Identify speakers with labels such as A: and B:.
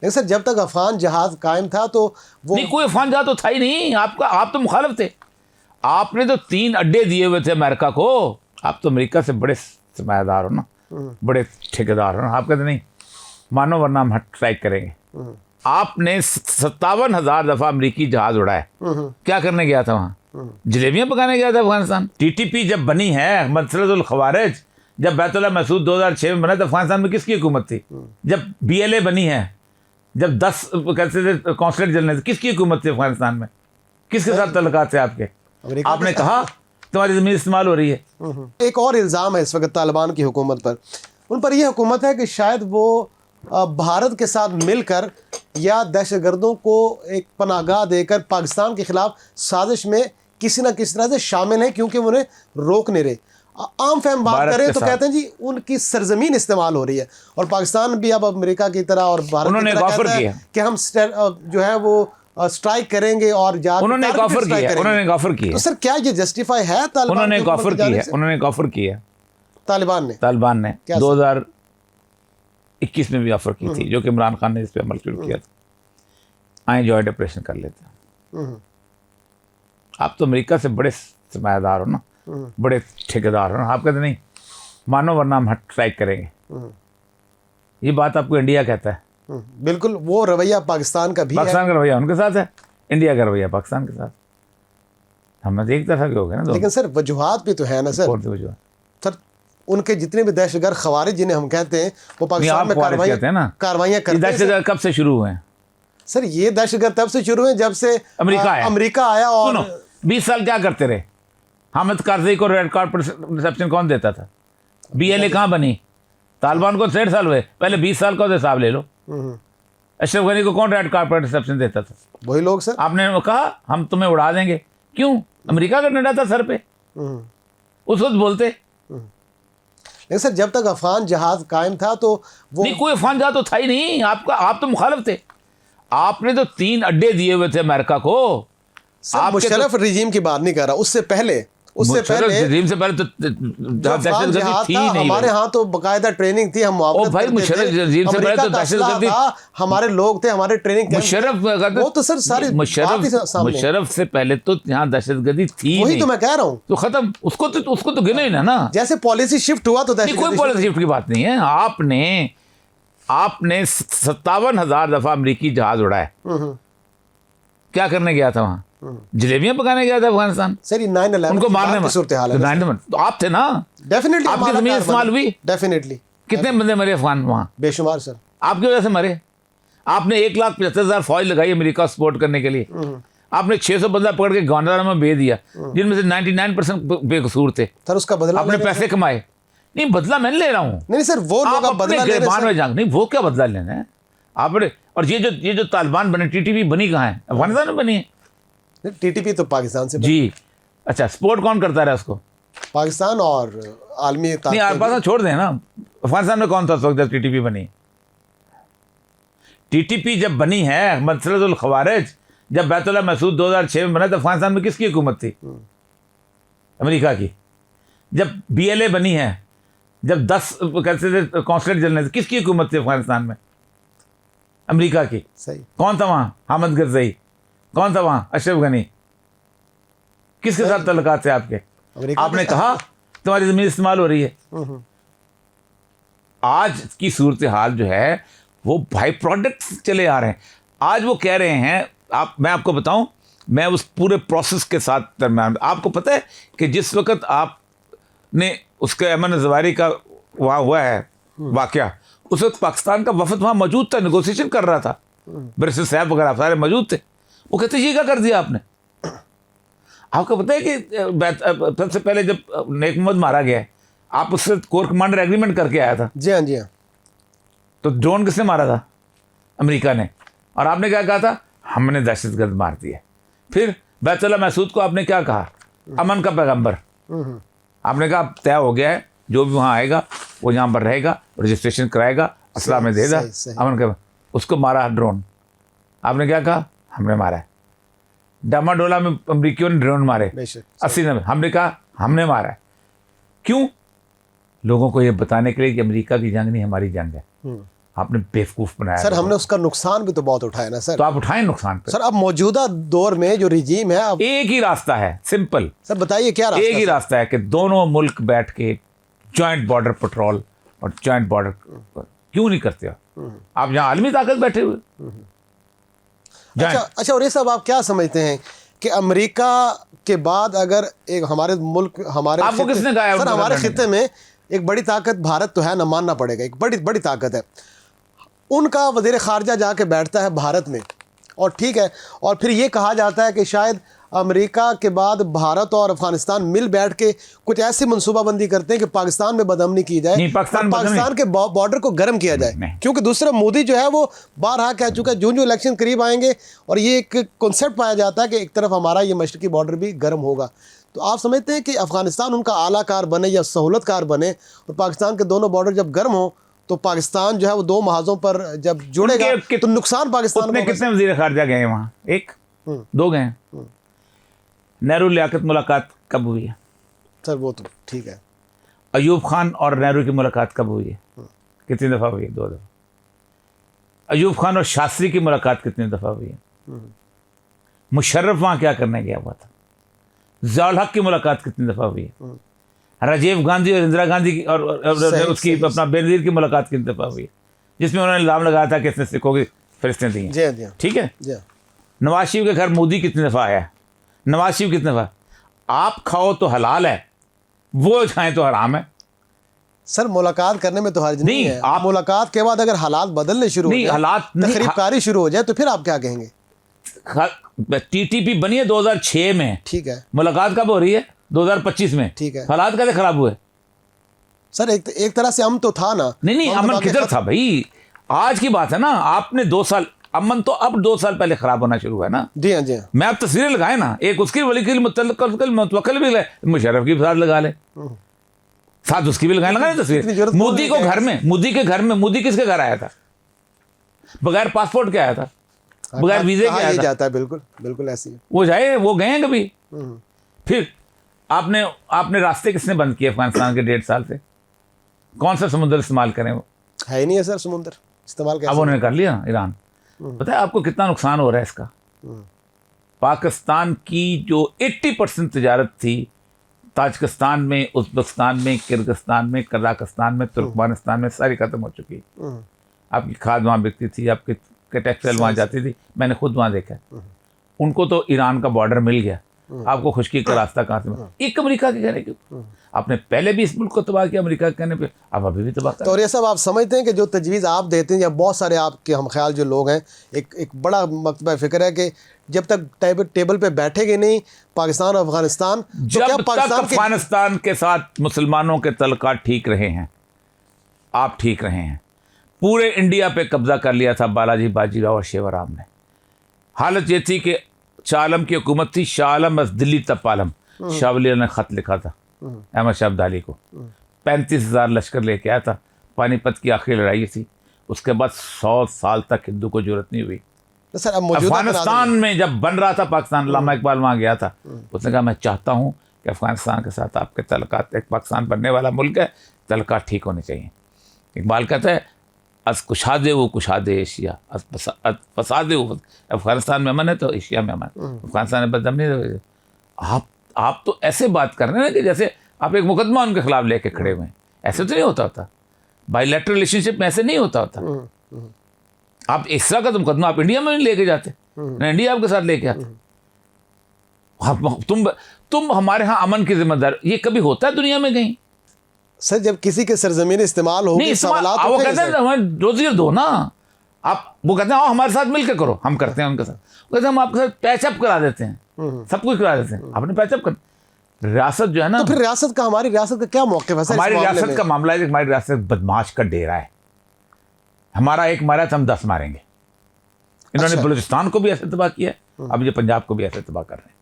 A: लेकिन सर जब तक अफगान जहाज कायम था तो वो
B: नहीं, कोई अफगान जहाज तो था ही नहीं। आप तो मुखालिफ थे। आपने तो 3 अड्डे दिए हुए थे अमेरिका को। आप तो अमेरिका से बड़े सरमायादार हो ना, बड़े ठेकेदार हो ना। आप कहते नहीं मानो वरना हम स्ट्राइक करेंगे। आपने 57,000 दफा अमेरिकी जहाज उड़ाए। क्या करने गया था वहाँ? जलेबियां पकाने गया था अफगानिस्तान। टीटीपी जब बनी है, मसलतुल खवारिज, जब बैतुल्ला मसूद 2006 में बना तो अफगानिस्तान में किसकी हुकूमत थी? जब BLA बनी है, जब 10 कहते थे कौंसलेट जनरल, किसकी हुकूमत थी अफगानिस्तान में? किसके साथ तल्लुकात थे आपके? आपने कहा तुम्हारी ज़मीन इस्तेमाल हो रही है।
A: एक और इल्ज़ाम है इस वक्त तालिबान की हुकूमत पर। उन पर यह हुकूमत है कि शायद वो भारत के साथ मिलकर या दहशतगर्दों को एक पनाहगाह देकर पाकिस्तान के ख़िलाफ़ साजिश में किसी न किसी तरह से शामिल हैं, क्योंकि उन्हें रोक नहीं रहे। आम फहम बात करें तो कहते हैं जी उनकी सरजमीन इस्तेमाल हो रही है, और पाकिस्तान भी अब अमेरिका की तरह और भारत की तरह कहता है कि हम जो है वो स्ट्राइक करेंगे और
B: उन्होंने ऑफर किया।
A: तो सर क्या ये जस्टिफाई है?
B: उन्होंने ऑफर की है, उन्होंने ऑफर किया तालिबान ने 2021 में भी ऑफर की थी, जो कि इमरान खान ने इस पर अमल शुरू किया था। आए जॉइंट ऑपरेशन कर लेते हैं। आप तो अमेरिका से बड़े सरमायादार हो ना, बड़े ठेकेदार हो ना। आप कहते नहीं मानो वरना हम स्ट्राइक करेंगे। ये बात आपको इंडिया कहता है।
A: बिल्कुल, वो रवैया पाकिस्तान का भी है।
B: पाकिस्तान का रवैया उनके साथ है, इंडिया का रवैया पाकिस्तान के साथ। हम एक तरफा के हो गए ना।
A: लेकिन सर वजूहात भी तो है ना सर। सर उनके जितने भी दहशतगर्द खवारिज जिन्हें हम कहते हैं वो पाकिस्तान में कार्रवाइयाँ करते हैं।
B: दहशतगर्द कब से शुरू हुए हैं
A: सर? ये दहशतगर्द तब से शुरू हुए जब से अमेरिका आया। और
B: 20 साल क्या करते रहे? हामिद कारज़ई को रेड कार्ड रिसेप्शन कौन देता था? BLA कहाँ बनी? तालिबान को 63 साल हुए, पहले 20 साल का हिसाब ले लो। अशरफ गनी को कौन रेड कार्पेट रिसेप्शन देता था?
A: वही लोग सर।
B: आपने कहा हम तुम्हें उड़ा देंगे, क्यों? अमेरिका का डंडा था सर पे, उस वक्त बोलते।
A: लेकिन सर जब तक अफगान जहाज कायम था तो वो
B: नहीं, कोई अफगान जहाज तो था ही नहीं। आप तो मुखालिफ थे। आपने तो 3 अड्डे दिए हुए थे अमेरिका को।
A: आप मुशर्रफ रिजीम की बात नहीं कर रहा, उससे पहले
B: रिजीम से पहले तो दहशतगर्दी थी नहीं।
A: हमारे यहाँ तो बकायदा ट्रेनिंग थी, हम
B: भाई मुशर्रफ रिजीम से पहले तो दहशतगर्दी,
A: हमारे लोग थे, हमारे ट्रेनिंग
B: मुशर्रफ
A: वो तो सर सारी
B: मुशर्रफ से पहले तो यहाँ दहशतगर्दी थी।
A: वही तो मैं कह रहा हूँ,
B: तो खत्म। उसको तो गिनो ही ना।
A: जैसे पॉलिसी शिफ्ट हुआ तो
B: कोई पॉलिसी शिफ्ट की बात नहीं है। आपने 57,000 दफा अमेरिकी जहाज उड़ाए। क्या करने गया था वहाँ? जलेबियां पकाने गया था अफगानिस्तान।
A: सर 9/11
B: उनको मारने में तो आप थे ना।
A: डेफिनेटली
B: आपकी जमीन इस्तेमाल हुई।
A: डेफिनेटली।
B: कितने बंदे मरे अफगान वहाँ?
A: बेशुमार सर।
C: आपकी वजह से मरे। आपने 1,75,000 फौज लगाई अमेरिका सपोर्ट करने के लिए। आपने 600 बंदा पकड़ के गांडारा में भेज दिया, जिनमें से 99% बेकसूर थे।
A: सर उसका बदला
B: आपने पैसे कमाए। नहीं, बदला मैं ले रहा हूँ।
A: नहीं सर, वो लोग
B: आप बदला ले रहे हैं। जंग नहीं, वो क्या बदला लेना है आपने? और ये जो तालिबान बने, टीटीपी बनी कहाँ है? अफगानिस्तान में बनी है।
A: टीटीपी तो पाकिस्तान से
B: जी। अच्छा, सपोर्ट कौन करता रहा उसको?
A: पाकिस्तान और आलमी
B: नहीं, पाकिस्तान छोड़ दें ना। अफगानिस्तान में कौन था उस वक्त जब टीटीपी बनी? टीटीपी जब बनी है, मसलतुल खवारिज, जब बैतुल्ला मसूद 2006 में बना तो अफगानिस्तान में किसकी हुकूमत थी? अमेरिका की। जब BLA बनी है, जब 10 कौंसलेट जनरल, किसकी हुकूमत थी अफगानिस्तान में? अमेरिका की।
A: सही।
B: कौन था वहाँ? हामिद करज़ई। कौन था वहाँ? अशरफ गनी। किसके साथ तल्लुकात थे आपके? आपने कहा तुम्हारी ज़मीन इस्तेमाल हो रही है। आज की सूरत हाल जो है वो बाई प्रोडक्ट चले आ रहे हैं। आज वो कह रहे हैं, मैं आपको बताऊं, मैं उस पूरे प्रोसेस के साथ दरम्यान, आपको पता है कि जिस वक्त आपने उसके अमन जवारी का वहाँ हुआ है वाक़या, उस वक्त पाकिस्तान का वफद वहाँ मौजूद था, नेगोशिएशन कर रहा था, बैरिस्टर साहब वगैरह सारे मौजूद थे। वो कहते ये क्या कर दिया आपने? आपको पता है कि सबसे पहले जब नेक मोहम्मद मारा गया, आप उससे कोर कमांडर एग्रीमेंट करके आया था।
A: जी हाँ, जी हाँ।
B: तो ड्रोन किसने मारा था? अमेरिका ने। और आपने क्या कहा था? हमने दहशतगर्द मार दिए। फिर बैतुल्ला मसूद को आपने क्या कहा? अमन का पैगंबर। आपने कहा तय हो गया है, जो भी वहाँ आएगा वो यहाँ पर रहेगा, रजिस्ट्रेशन कराएगा, असला में देगा, अमन का। उसको मारा ड्रोन। आपने क्या कहा? हमने मारा है। डामाडोला में अमरीकियों ने ड्रोन मारे 80-90। हमने कहा हमने मारा है। क्यों? लोगों को ये बताने के लिए कि अमेरिका की जंग नहीं, हमारी जंग है। आपने बेवकूफ़ बनाया
A: सर
B: लोगों
A: हमने उसका नुकसान भी तो बहुत उठाया ना
B: को।
A: सर।
B: तो आप उठाएं नुकसान पे।
A: सर अब मौजूदा दौर में जो रिजीम है, अब
B: एक ही रास्ता है, सिंपल,
A: सर बताइए क्या रास्ता
B: एक ही
A: सर?
B: रास्ता है कि दोनों मुल्क बैठ के जॉइंट बॉर्डर पेट्रोल और जॉइंट बॉर्डर क्यों नहीं करते हो? आप यहाँ आलमी ताकत बैठे हुए
A: अच्छा अच्छा, और ये सब आप क्या समझते हैं कि अमेरिका के बाद अगर एक हमारे मुल्क, हमारे
B: आपको
A: खित्ते-
B: किसने कहा है
A: सर
B: उनको
A: हमारे
B: करने
A: खित्ते में एक बड़ी ताकत भारत तो है ना, मानना पड़ेगा, एक बड़ी बड़ी ताकत है। उनका वज़ीर ख़ारजा जाके बैठता है भारत में, और ठीक है, और फिर ये कहा जाता है कि शायद अमेरिका के बाद भारत और अफगानिस्तान मिल बैठ के कुछ ऐसी मनसूबाबंदी करते हैं कि पाकिस्तान में बदअमनी की जाए,
B: नहीं, पाकिस्तान
A: और पाकिस्तान के बॉर्डर को गर्म किया जाए।
B: नहीं।
A: क्योंकि दूसरा मोदी जो है वो बारहा कह चुका है, जो जो इलेक्शन करीब आएंगे, और ये एक कॉन्सेप्ट पाया जाता है कि एक तरफ हमारा ये मशरकी बॉर्डर भी गर्म होगा। तो आप समझते हैं कि अफगानिस्तान उनका आला कार बने या सहूलत कार बने, और पाकिस्तान के दोनों बॉर्डर जब गर्म हो तो पाकिस्तान जो है वो दो महाजों पर जब जुड़ेगा तो नुकसान पाकिस्तान को
B: उतने
A: होगा।
B: कितने वजीर खारजा गए हैं वहाँ? एक दो गए हैं। नेहरू लियाकत मुलाकात कब हुई है?
A: सर वो तो ठीक है।
B: अयूब खान और नेहरू की मुलाकात कब हुई है? कितनी दफ़ा हुई है? 2 दफ़ा। अयूब खान और शास्त्री की मुलाकात कितनी दफ़ा हुई है? मुशर्रफ वहाँ क्या करने गया हुआ था? ज़ियाउल हक की मुलाकात कितनी दफ़ा हुई है? राजीव गांधी और इंदिरा गांधी की और उसकी अपना बेनजीर की मुलाकात कितनी दफ़ा हुई है, जिसमें उन्होंने इल्ज़ाम लगाया था कि इसने सिखों की फरिश्तें दी हैं।
A: जी हाँ, जी हाँ,
B: ठीक है।
A: जी हाँ।
B: नवाज शरीफ के घर मोदी कितनी दफ़ा आया है? नवाज शरीफ कितने दफ़ा? आप खाओ तो हलाल है, वो खाएं तो हराम है।
A: सर मुलाकात करने में तो हर्ज नहीं
B: नहीं,
A: है।
B: आप-
A: मुलाकात के बाद अगर हालात बदलने शुरू हो
B: नहीं,
A: जाए,
B: हालात नहीं,
A: तकरीबकारी शुरू हो जाए, तो फिर आप क्या कहेंगे?
B: टीटीपी बनी है 2006 में,
A: ठीक है
B: मुलाकात कब हो रही है? 2025 में।
A: ठीक है।
B: हालात कैसे खराब हुए?
A: सर एक तरह से अमन तो था ना।
B: नहीं,
A: अमन
B: अमन
A: दबा के
B: किधर
A: खत्म-
B: था भाई? आज की बात है ना, आपने 2 साल, अमन तो अब 2 साल पहले खराब होना शुरू हुआ है ना।
A: जी हाँ, जी हाँ।
B: मैं अब तस्वीरें लगाए ना, एक उसकी वलीकिल मुतवक्किल भी लगाए, मुशर्रफ की भी साथ लगा ले, साथ उसकी भी लगाए
A: इतनी
B: तस्वीर।
A: जरूरत
B: मोदी को
A: नहीं है।
B: घर में, मोदी के घर में, मोदी किसके घर आया था? बगैर पासपोर्ट के आया था, बगैर वीजे के
A: कहा
B: आया
A: ये
B: था।
A: जाता है, बिल्कुल बिल्कुल ऐसी है।
B: वो जाए, वो गए हैं कभी? फिर आपने रास्ते किसने बंद किए अफगानिस्तान के 1.5 साल से? कौन सा समुद्र इस्तेमाल करें? वो
A: है ही नहीं है सर, समुद्र इस्तेमाल
B: अब
A: कैसे?
B: उन्होंने कर लिया ना ईरान। पता है आपको कितना नुकसान हो रहा है इसका? पाकिस्तान की जो 80% तजारत थी ताजिकिस्तान में, उज़्बेकिस्तान में, किर्गिस्तान में, कजाकिस्तान में, तुर्कमानिस्तान में, सारी खत्म हो चुकी है। आपकी खाद वहाँ बिकती थी, आपकी टेक्सटाइल वहाँ जाती थी, मैंने खुद वहाँ देखा है। उनको तो ईरान का बॉर्डर मिल गया, आपको खुशकी का रास्ता कहाँ से मिला? एक अमेरिका के कहने के, आपने पहले भी इस मुल्क को तबाह किया अमेरिका के कहने पे, आप अभी भी तबाह कर
A: तो और ये सब आप समझते हैं कि जो तजवीज़ आप देते हैं, या बहुत सारे आपके हम ख्याल जो लोग हैं, एक बड़ा मकतबा फ़िक्र है कि जब तक टेबल पे बैठेंगे नहीं पाकिस्तान और अफगानिस्तान, तो क्या
B: जब तक
A: पाकिस्तान के
B: अफगानिस्तान के साथ मुसलमानों के तल्लुकात ठीक रहे हैं, आप ठीक रहे हैं। पूरे इंडिया पे कब्जा कर लिया था बालाजी बाजीराव और शेवराम ने। हालत ये थी कि शाह आलम की हुकूमत थी, शाह आलम बस दिल्ली तब आलम, शाह वली ने ख़त लिखा था अहमद शाह अब्दाली को, 35,000 लश्कर लेके आया था। पानीपत की आखिरी लड़ाई थी, उसके बाद 100 साल तक हिंदू को जरूरत नहीं हुई।
A: तो सर अब मौजूदा
B: अफगानिस्तान में जब बन रहा था पाकिस्तान, अल्लामा इकबाल वहाँ गया था, उसने कहा मैं चाहता हूँ कि अफगानिस्तान के साथ आपके तल्लुकात, एक पाकिस्तान बनने वाला मुल्क है, तल्लुकात ठीक होने चाहिए। इकबाल कहता है अस कुशादे वो कुशादे एशिया, अस फसादे वो, अफगानिस्तान में अमन है तो एशिया में अमन, अफगानिस्तान में बदअमनी नहीं। आप तो ऐसे बात कर रहे हैं ना कि जैसे आप एक मुकदमा उनके खिलाफ लेके खड़े हुए हैं। ऐसे तो नहीं होता होता, बायलैटरल रिलेशनशिप में ऐसे नहीं होता होता। आप इस तरह का तो मुकदमा आप इंडिया में नहीं लेके जाते ना, इंडिया आपके साथ लेके आते। तुम हमारे यहाँ अमन की जिम्मेदार, ये कभी होता है दुनिया में कहीं?
A: सर जब किसी के सरजमीन इस्तेमाल हो,
B: नहीं, वो कहते हैं हमें रोज़ी दो ना, आप वो कहते हैं आओ हमारे साथ मिलकर करो, हम करते हैं उनके साथ। वो कहते हैं हम आपके साथ पैचअप करा देते हैं, सब कुछ करा देते हैं, आपने पैचअप कर। रियासत जो है ना,
A: तो फिर रियासत का, हमारी रियासत का क्या मौक़िफ़ है सर?
B: हमारी रियासत का मामला है कि हमारी रियासत बदमाश का डेरा है। हमारा एक मारा तो हम 10 मारेंगे। इन्होंने
A: अच्छा।
B: बलूचिस्तान को भी ऐसे तबाह किया, अब ये पंजाब को भी ऐसे तबाह कर रहे हैं।